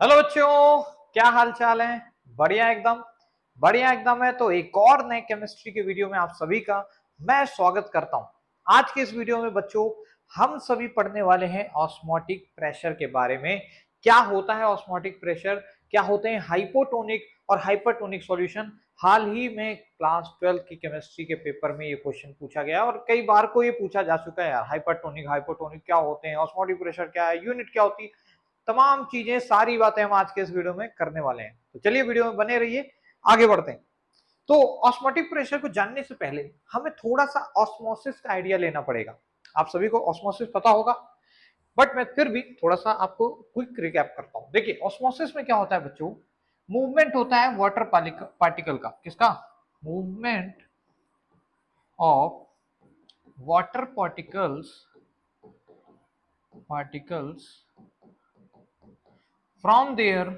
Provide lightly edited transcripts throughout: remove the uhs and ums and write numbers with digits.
Hello बच्चों, क्या हाल चाल है। बढ़िया एकदम है। तो एक और नए केमिस्ट्री के वीडियो में आप सभी का मैं स्वागत करता हूं। आज के इस वीडियो में बच्चों हम सभी पढ़ने वाले हैं ऑस्मोटिक प्रेशर के बारे में। क्या होता है ऑस्मोटिक प्रेशर, क्या होते हैं हाइपोटोनिक और हाइपरटोनिक सॉल्यूशन। हाल ही में क्लास 12 की केमिस्ट्री के पेपर में ये क्वेश्चन पूछा गया और कई बार को ये पूछा जा चुका है यार, हाइपरटोनिक हाइपोटोनिक क्या होते हैं, ऑस्मोटिक प्रेशर क्या है, यूनिट क्या होती है। तमाम चीजें सारी बातें हम आज के इस वीडियो में करने वाले हैं। तो चलिए वीडियो में बने रहिए, आगे बढ़ते हैं। तो ऑस्मोटिक प्रेशर को जानने से पहले हमें थोड़ा सा ऑस्मोसिस का आइडिया लेना पड़ेगा। आप सभी को ऑस्मोसिस पता होगा, बट मैं फिर भी थोड़ा सा आपको क्विक रिकैप करता हूं। देखिए ऑस्मोसिस में क्या होता है बच्चों, मूवमेंट होता है वाटर पार्टिकल का। किसका? Movement of water particles from their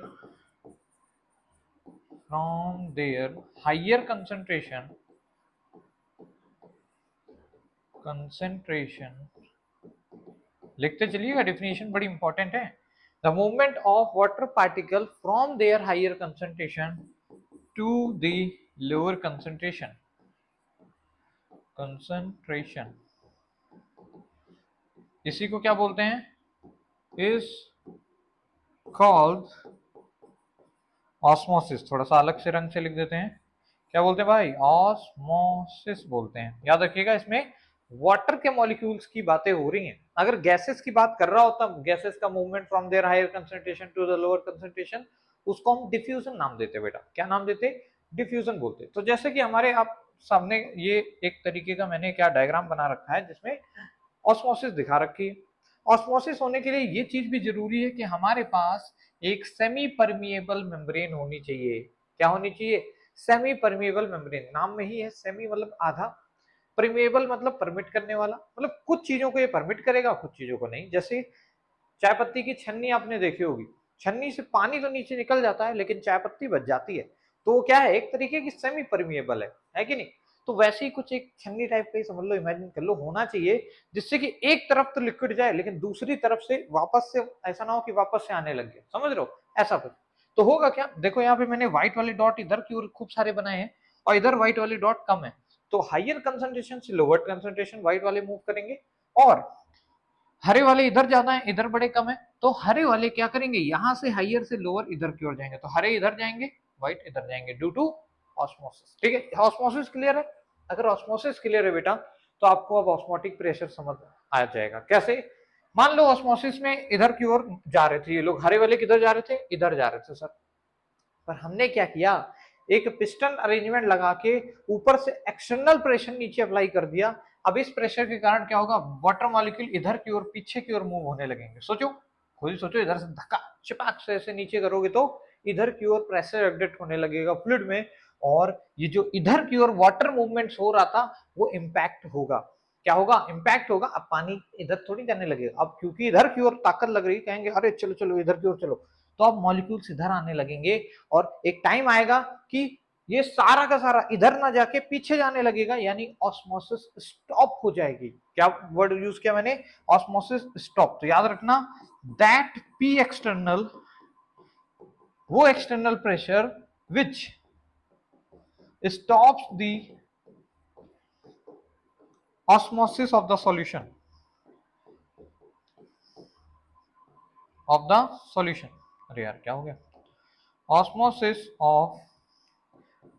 higher concentration। लिखते चलिएगा, डेफिनेशन बड़ी इंपॉर्टेंट है। The movement of water particle from their higher concentration to the lower concentration इसी को क्या बोलते हैं? Is called osmosis. थोड़ा सा अलग से रंग से लिख देते हैं। क्या बोलते हैं भाई? ऑस्मोसिस बोलते हैं। याद रखिएगा, इसमें वाटर के मॉलिक्यूल्स की बातें हो रही हैं। अगर गैसेस की बात कर रहा होता, गैसेस का movement from their higher concentration to the lower concentration, उसको हम डिफ्यूजन नाम देते। बेटा क्या नाम देते? डिफ्यूजन बोलते। तो जैसे कि हमारे आप सामने ये एक तरीके का मैंने क्या डायग्राम बना रखा है जिसमें ऑस्मोसिस दिखा रखी है। ऑस्मोसिस होने के लिए ये चीज भी जरूरी है कि हमारे पास एक सेमी परमिएबल मेम्ब्रेन होनी चाहिए। क्या होनी चाहिए? Semi permeable membrane. नाम में ही है, सेमी मतलब आधा, परमिएबल मतलब परमिट करने वाला। मतलब कुछ चीजों को ये परमिट करेगा, कुछ चीजों को नहीं। जैसे चाय पत्ती की छन्नी आपने देखी होगी, छन्नी से पानी तो नीचे निकल जाता है लेकिन चाय पत्ती बच जाती है। तो वो क्या है? एक तरीके की सेमी परमिएबल है कि नहीं? तो वैसे ही कुछ एक छन्नी टाइप का ही समझ लो, इमेजिन कर लो, होना चाहिए जिससे कि एक तरफ तो लिक्विड जाए लेकिन दूसरी तरफ से वापस से ऐसा ना हो कि वापस से आने लग गया। समझ रहे हो? ऐसा कुछ तो होगा क्या। देखो यहाँ पे मैंने व्हाइट वाले डॉट इधर की ओर खूब सारे बनाए हैं और इधर व्हाइट वाले डॉट कम है। तो हाइयर कंसंट्रेशन से लोअर कंसंट्रेशन व्हाइट वाले मूव करेंगे और हरे वाले इधर ज्यादा है, इधर बड़े कम है। तो हरे वाले क्या करेंगे? यहां से हाइयर से लोअर इधर की ओर जाएंगे। तो हरे इधर जाएंगे, व्हाइट इधर जाएंगे, ड्यू टू ऑस्मोसिस। ठीक है, ऑस्मोसिस क्लियर है? अगर ऑस्मोसिस क्लियर है बेटा, तो आपको अब ऑस्मोटिक प्रेशर समझ आ जाएगा। कैसे? मान लो ऑस्मोसिस में इधर की ओर जा रहे थे ये लोग, हरे वाले किधर जा रहे थे? इधर जा रहे थे सर। पर हमने क्या किया, एक पिस्टन अरेंजमेंट लगा के ऊपर से एक्सटर्नल प्रेशर नीचे अप्लाई कर दिया। अब इस प्रेशर के कारण क्या होगा? वाटर मॉलिक्यूल इधर की ओर, पीछे की ओर मूव होने लगेंगे। सोचो, खुद ही सोचो, इधर से धक्का चिपाक से ऐसे नीचे करोगे तो इधर की ओर प्रेशर एग्जर्ट होने लगेगा फ्लूइड में, और ये जो इधर की ओर वाटर मूवमेंट्स हो रहा था वो इम्पैक्ट होगा। क्या होगा? इम्पैक्ट होगा। अब पानी इधर थोड़ी जाने लगेगा, अब क्योंकि इधर की ओर ताकत लग रही है, कहेंगे अरे चलो चलो इधर की ओर चलो, तो अब मॉलिक्यूल्स इधर आने लगेंगे और एक टाइम आएगा कि ये सारा का सारा इधर ना जाके पीछे जाने लगेगा, यानी ऑस्मोसिस स्टॉप हो जाएगी। क्या वर्ड यूज किया मैंने? Osmosis stop. तो याद रखना, दैट पी एक्सटर्नल, वो external pressure which stops the osmosis of the solution अरे यार क्या हो गया? Osmosis of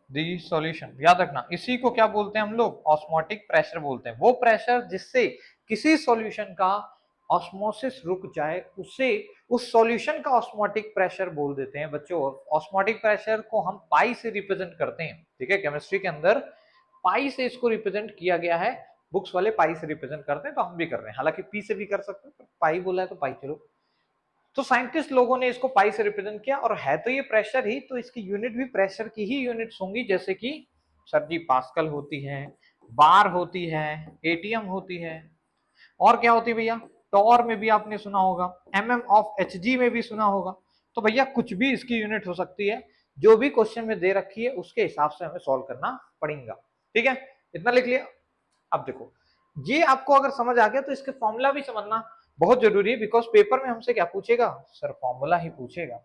the solution. याद रखना, इसी को क्या बोलते हैं हम लोग? ऑस्मोटिक प्रेशर बोलते हैं। वो प्रेशर जिससे किसी सॉल्यूशन का ऑस्मोसिस रुक जाए, उसे उस सॉल्यूशन का ऑस्मोटिक प्रेशर बोल देते हैं। बच्चों ऑस्मोटिक प्रेशर को हम पाई से रिप्रेजेंट करते हैं। ठीक है, केमिस्ट्री के अंदर पाई से इसको रिप्रेजेंट किया गया है। बुक्स वाले पाई से रिप्रेजेंट करते हैं, तो हम भी कर रहे हैं। हालांकि पी से भी कर सकते हैं, पाई बोला है तो पाई चलो। तो साइंटिस्ट लोगों ने इसको पाई से रिप्रेजेंट किया, और है तो ये प्रेशर ही, तो इसकी यूनिट भी प्रेशर की ही यूनिट्स होंगी। जैसे कि सर जी पास्कल होती है, बार होती है, एटीएम होती है, और क्या होती है भैया? टॉर में भी आपने सुना होगा, एमएम ऑफ एचजी में भी सुना होगा। तो भैया कुछ भी इसकी यूनिट हो सकती है, जो भी क्वेश्चन में दे रखी है उसके हिसाब से हमें सॉल्व करना पड़ेगा। ठीक है, इतना लिख लिया। अब देखो, ये आपको अगर समझ आ गया तो इसके फॉर्मूला भी समझना बहुत जरूरी है, बिकॉज पेपर में हमसे क्या पूछेगा? सर फॉर्मूला ही पूछेगा।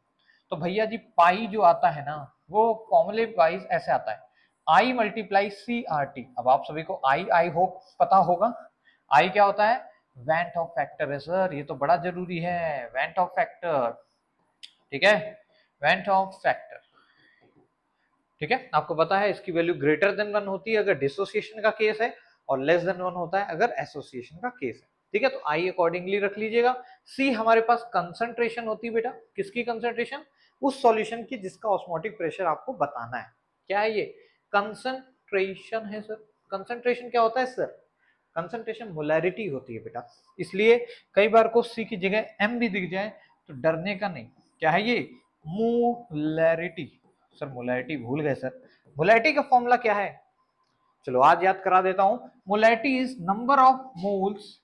तो भैया जी पाई जो आता है ना वो फॉर्मूले वाइज ऐसे आता है, आई मल्टीप्लाई सी आर टी। अब आप सभी को आई होप पता होगा, आई क्या होता है, वेंट ऑफ फैक्टर है सर, ये तो बड़ा जरूरी है, वेंट ऑफ फैक्टर, ठीक है, वेंट ऑफ फैक्टर, ठीक है। आपको पता है इसकी वैल्यू ग्रेटर देन 1 होती है अगर डिसोसिएशन का केस है, और लेस देन 1 होता है अगर एसोसिएशन का केस है, ठीक है। तो आई अकॉर्डिंगली रख लीजिएगा। सी हमारे पास कंसंट्रेशन होती है बेटा, किसकी कंसंट्रेशन, उस सॉल्यूशन की जिसका ऑस्मोटिक प्रेशर आपको बताना है। क्या है ये, कंसंट्रेशन है सर। कंसंट्रेशन क्या होता है सर, कंसंट्रेशन मोलैरिटी होती है बेटा, इसलिए कई बार को सी की जगह एम भी दिख जाए तो डरने का नहीं। क्या है ये, मोलैरिटी। सर मोलैरिटी भूल गए सर, मोलैरिटी का फॉर्मूला क्या है, चलो आज याद करा देता हूं। Molarity is number of moles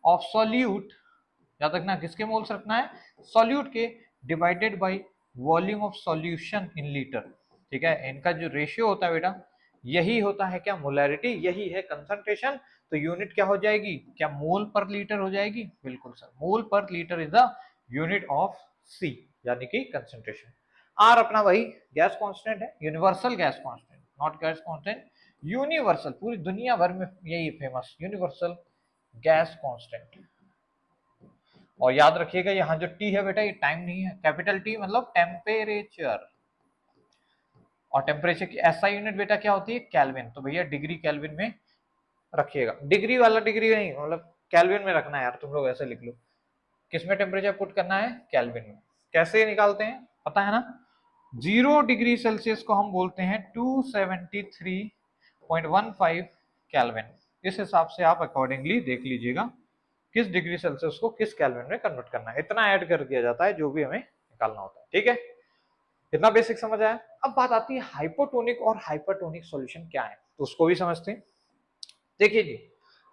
of solute, याद रखना किसके मोल्स रखना है, सॉल्यूट के, divided by volume of solution in litre, ठीक है। इनका जो रेशियो होता है बेटा यही होता है क्या, मोलैरिटी, यही है कंसंट्रेशन। तो यूनिट क्या हो जाएगी, क्या मोल पर लीटर हो जाएगी, बिल्कुल sir, mole per litre is the unit of C, यानी कि कंसंट्रेशन। आर अपना वही गैस कांस्टेंट है, universal gas constant, not gas constant, universal, पूरी दुनिया भर में यही फेमस यूनिवर्सल गैस कांस्टेंट। और याद रखिएगा यहाँ जो टी है बेटा ये टाइम नहीं है, कैपिटल टी मतलब टेम्परेचर, और टेम्परेचर की एसआई यूनिट बेटा क्या होती है, केल्विन। तो भैया डिग्री केल्विन में रखिएगा, डिग्री वाला डिग्री नहीं, मतलब केल्विन में रखना है यार, तुम लोग ऐसे लिख लो, किसमें टेम्परेचर पुट करना है, केल्विन में। कैसे निकालते हैं पता है ना, 0 डिग्री सेल्सियस को हम बोलते हैं 273.15 केल्विन। इस हिसाब से आप अकॉर्डिंगली देख लीजिएगा किस डिग्री सेल्सियस को किस केल्विन में कन्वर्ट करना है, इतना ऐड कर दिया जाता है जो भी हमें निकालना होता है, ठीक है। इतना बेसिक समझ आया। अब बात आती है हाइपोटोनिक और हाइपरटोनिक सॉल्यूशन क्या है, तो उसको भी समझते हैं। देखिए जी,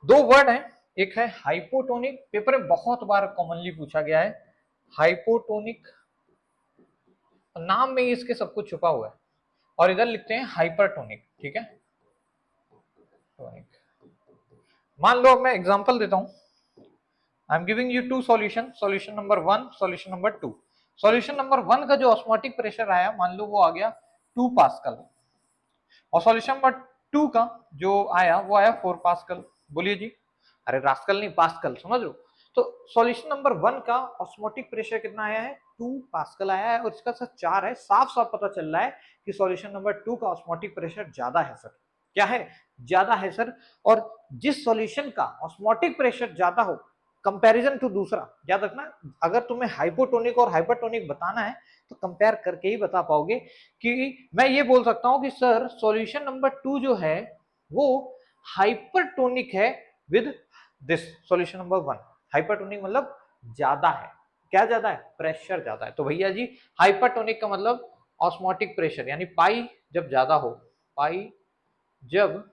दो वर्ड हैं, एक है हाइपोटोनिक, पेपर में बहुत बार कॉमनली पूछा गया है हाइपोटोनिक, नाम में ही इसके सब कुछ छुपा हुआ है, और इधर लिखते हैं हाइपरटोनिक, ठीक है। टोनिक, मान लो मैं एग्जांपल देता हूं, I am giving you two solution, solution number 1, solution number 2। Solution number 1 का जो ऑस्मोटिक प्रेशर आया मान लो वो आ गया 2 पास्कल, और सॉल्यूशन नंबर 2 का जो आया वो आया 4 पास्कल। बोलिए जी, अरे रास्कल नहीं पास्कल, समझ लो। तो सॉल्यूशन नंबर 1 का ऑस्मोटिक प्रेशर कितना आया है, 2 पास्कल आया है, और इसका सर 4 है। साफ साफ पता चल रहा है कि सॉल्यूशन नंबर 2 का ऑस्मोटिक प्रेशर ज्यादा है सर, क्या है, ज्यादा है सर। और जिस सॉल्यूशन का ऑस्मोटिक प्रेशर ज्यादा हो कंपैरिजन टू दूसरा, याद रखना, अगर तुम्हें हाइपोटोनिक और हाइपरटोनिक बताना है तो कंपेयर करके ही बता पाओगे। कि मैं ये बोल सकता हूं कि सर सॉल्यूशन नंबर 2 जो है वो हाइपरटोनिक है with this solution number 1। Hypertonic मतलब ज्यादा है, क्या ज्यादा है, प्रेशर ज्यादा है। तो भैया जी हाइपरटोनिक का मतलब ऑस्मोटिक प्रेशर यानी पाई जब ज्यादा हो, पाई जब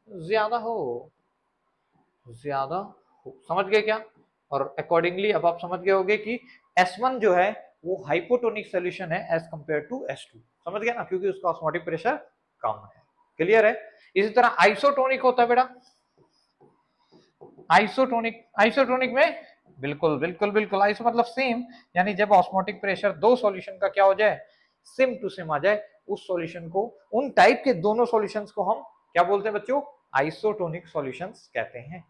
ज्यादा हो, ज्यादा हो, समझ गए क्या। और अकॉर्डिंगली अब आप समझ गए होंगे कि S1 जो है वो हाइपोटोनिक सॉल्यूशन है एज कंपेयर टू S2, समझ गया ना, क्योंकि उसका ऑस्मोटिक प्रेशर कम है, क्लियर है। इसी तरह आइसोटोनिक होता है बेटा, आइसोटोनिक, आइसोटोनिक में बिल्कुल बिल्कुल बिल्कुल, आइसो मतलब सेम, यानी जब ऑस्मोटिक प्रेशर दो सॉल्यूशन का क्या हो जाए, सेम टू सेम आ जाए, उस सॉल्यूशन को, उन टाइप के दोनों सॉल्यूशंस को हम क्या बोलते हैं बच्चों, आइसोटोनिक सॉल्यूशंस कहते हैं,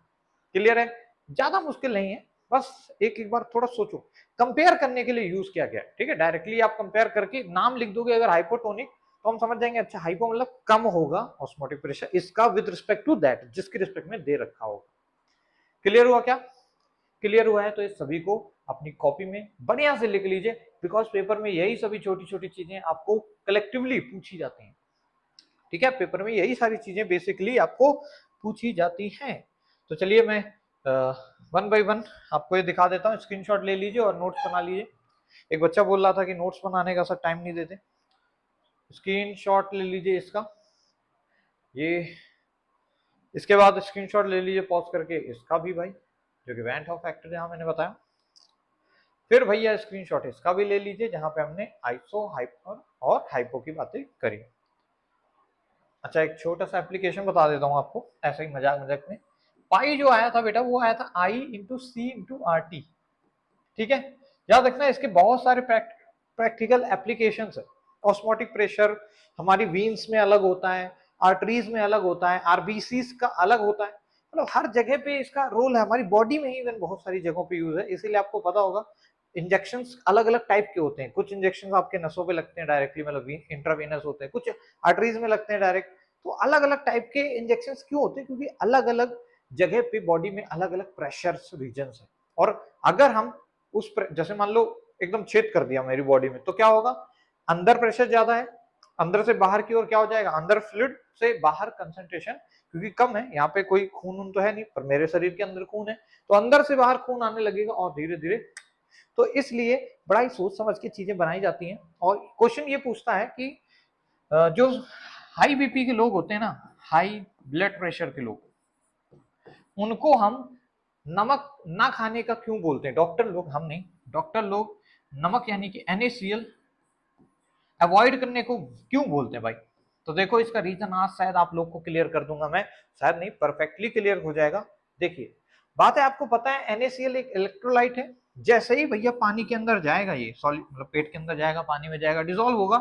क्लियर है। ज्यादा मुश्किल नहीं है, बस एक एक बार थोड़ा सोचो, कंपेयर करने के लिए यूज किया गया, ठीक है। डायरेक्टली आप कंपेयर करके नाम लिख दोगे अगर हाइपोटोनिक तो हम समझ जाएंगे अच्छा हाइपो मतलब कम होगा ऑस्मोटिक प्रेशर इसका विद रिस्पेक्ट टू दैट, जिसके रिस्पेक्ट में दे रखा होगा। क्लियर हुआ क्या, क्लियर हुआ है तो इस सभी को अपनी कॉपी में बढ़िया से लिख लीजिए, बिकॉज पेपर में यही सभी छोटी छोटी चीजें आपको कलेक्टिवली पूछी जाती हैं, ठीक है। पेपर में यही सारी चीजें बेसिकली आपको पूछी जाती हैं। तो चलिए मैं वन बाय वन आपको ये दिखा देता हूँ, स्क्रीनशॉट ले लीजिए और नोट्स बना लीजिए। एक बच्चा बोल रहा था कि नोट्स बनाने का सर टाइम नहीं देते, स्क्रीनशॉट ले लीजिए इसका, ये इसके बाद स्क्रीनशॉट ले लीजिए पॉज करके इसका भी भाई, जो कि वेंट ऑफ फैक्टर जहां मैंने बताया, फिर भैया स्क्रीनशॉट इसका भी ले लीजिए जहां पे हमने आइसो हाइपर और हाइपो की बातें करी। अच्छा एक छोटा सा एप्लीकेशन बता देता हूँ आपको, ऐसे ही मजाक मजाक में, पाई जो आया था बेटा वो आया था I into C into R T, ठीक है। याद रखना इसके बहुत सारे प्रैक्टिकल एप्लीकेशंस है। ऑस्मोटिक प्रेशर हमारी वीन्स में अलग होता है, आर्टरीज में अलग होता है, आरबीसीज का अलग होता है, मतलब हर जगह पे इसका रोल है, हमारी बॉडी में ही इवन बहुत सारी जगहों पे यूज है। इसीलिए आपको पता होगा इंजेक्शंस अलग अलग टाइप के होते हैं, कुछ इंजेक्शन आपके नसों पे लगते हैं डायरेक्टली, मतलब इंट्रावेनस होते हैं, कुछ आर्टरीज में लगते हैं डायरेक्ट। तो अलग अलग टाइप के इंजेक्शन क्यों होते हैं? क्योंकि अलग अलग जगह पे बॉडी में अलग अलग प्रेशर रीजन है। और अगर हम उस जैसे मान लो एकदम छेद कर दिया मेरी बॉडी में, तो क्या होगा, अंदर प्रेशर ज्यादा है, अंदर से बाहर की ओर क्या हो जाएगा, अंदर फ्लूइड से बाहर कंसंट्रेशन क्योंकि कम है, यहाँ पे कोई खून तो है नहीं, पर मेरे शरीर के अंदर खून है, तो अंदर से बाहर खून आने लगेगा और धीरे धीरे। तो इसलिए बड़ा ही सोच समझ के चीजें बनाई जाती हैं। और क्वेश्चन ये पूछता है कि जो हाई बीपी के लोग होते हैं ना, हाई ब्लड प्रेशर के लोग, उनको हम नमक ना खाने का क्यों बोलते हैं? डॉक्टर लोग, हम नहीं, डॉक्टर लोग नमक यानी कि NaCl अवॉइड करने को क्यों बोलते हैं भाई? तो देखो इसका रीजन आज शायद आप लोग को क्लियर कर दूंगा मैं, शायद नहीं, परफेक्टली क्लियर हो जाएगा। देखिए बात है, आपको पता है NaCl एक इलेक्ट्रोलाइट है, जैसे ही भैया पानी के अंदर जाएगा, ये सॉलिड मतलब पेट के अंदर जाएगा, पानी में जाएगा, डिसॉल्व होगा,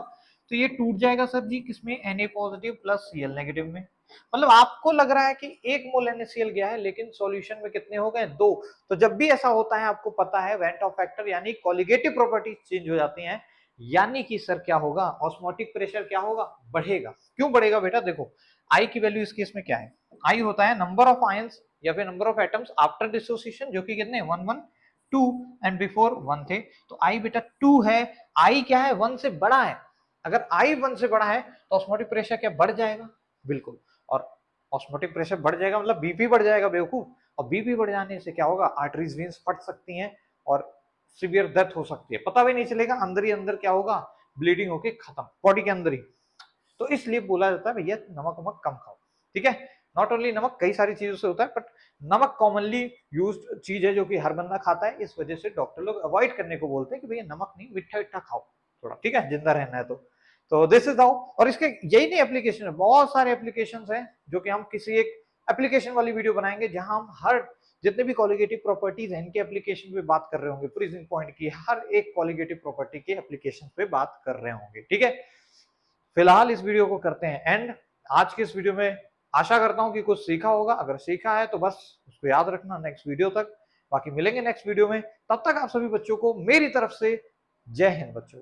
तो ये टूट जाएगा सर जी किसमें, Na positive plus Cl negative में। मतलब आपको लग रहा है कि 1 मोल NaCl गया है, लेकिन सॉल्यूशन में कितने हो गए, 2। तो जब भी ऐसा होता है आपको पता है वेंट ऑफ फैक्टर यानी कॉलिगेटिव प्रॉपर्टीज चेंज हो जाती हैं, यानी कि सर क्या होगा, ऑस्मोटिक प्रेशर क्या होगा, बढ़ेगा। क्यों बढ़ेगा बेटा? देखो आई की वैल्यू इस केस में क्या है, आई होता है नंबर ऑफ आयंस या फिर number of atoms after dissociation, जो कि कितने 1 1 2 एंड बिफोर 1 थे, तो आई बेटा 2 है। आई क्या है, 1 से बड़ा है। अगर आई 1 से बड़ा है तो ऑस्मोटिक प्रेशर क्या बढ़ जाएगा? बिल्कुल। और ऑस्मोटिक प्रेशर बढ़ जाएगा मतलब बीपी बढ़ जाएगा बेवकूफ, और बीपी बढ़ जाने से क्या होगा, आर्टरीज वेन्स फट सकती हैं और सीवियर डेथ हो सकती है, पता भी नहीं चलेगा, अंदर ही अंदर क्या होगा, ब्लीडिंग होके खत्म बॉडी के अंदर ही। तो इसलिए बोला जाता है भैया नमक वमक कम खाओ, ठीक है। नॉट ओनली नमक, कई सारी चीजों से होता है, बट नमक कॉमनली यूज्ड चीज है जो कि हर बंदा खाता है, इस वजह से डॉक्टर लोग अवॉइड करने को बोलते हैं कि भैया नमक नहीं, मिठा मिठा खाओ थोड़ा, ठीक है, जिंदा रहना है तो दिस इज हाउ। और इसके यही नहीं एप्लीकेशन है, बहुत सारे एप्लीकेशन हैं जो कि हम किसी एक एप्लीकेशन वाली वीडियो बनाएंगे, जहां हम हर जितने भी कॉलिगेटिव प्रॉपर्टीज हैं इनके एप्लीकेशन पे बात कर रहे होंगे, फ्रीजिंग पॉइंट की हर एक कॉलिगेटिव प्रॉपर्टी के एप्लीकेशन पे बात कर रहे होंगे, ठीक है। फिलहाल इस वीडियो को करते हैं एंड। आज के इस वीडियो में आशा करता हूं कि कुछ सीखा होगा, अगर सीखा है तो बस उसको याद रखना नेक्स्ट वीडियो तक। बाकी मिलेंगे नेक्स्ट वीडियो में, तब तक आप सभी बच्चों को मेरी तरफ से जय हिंद बच्चों।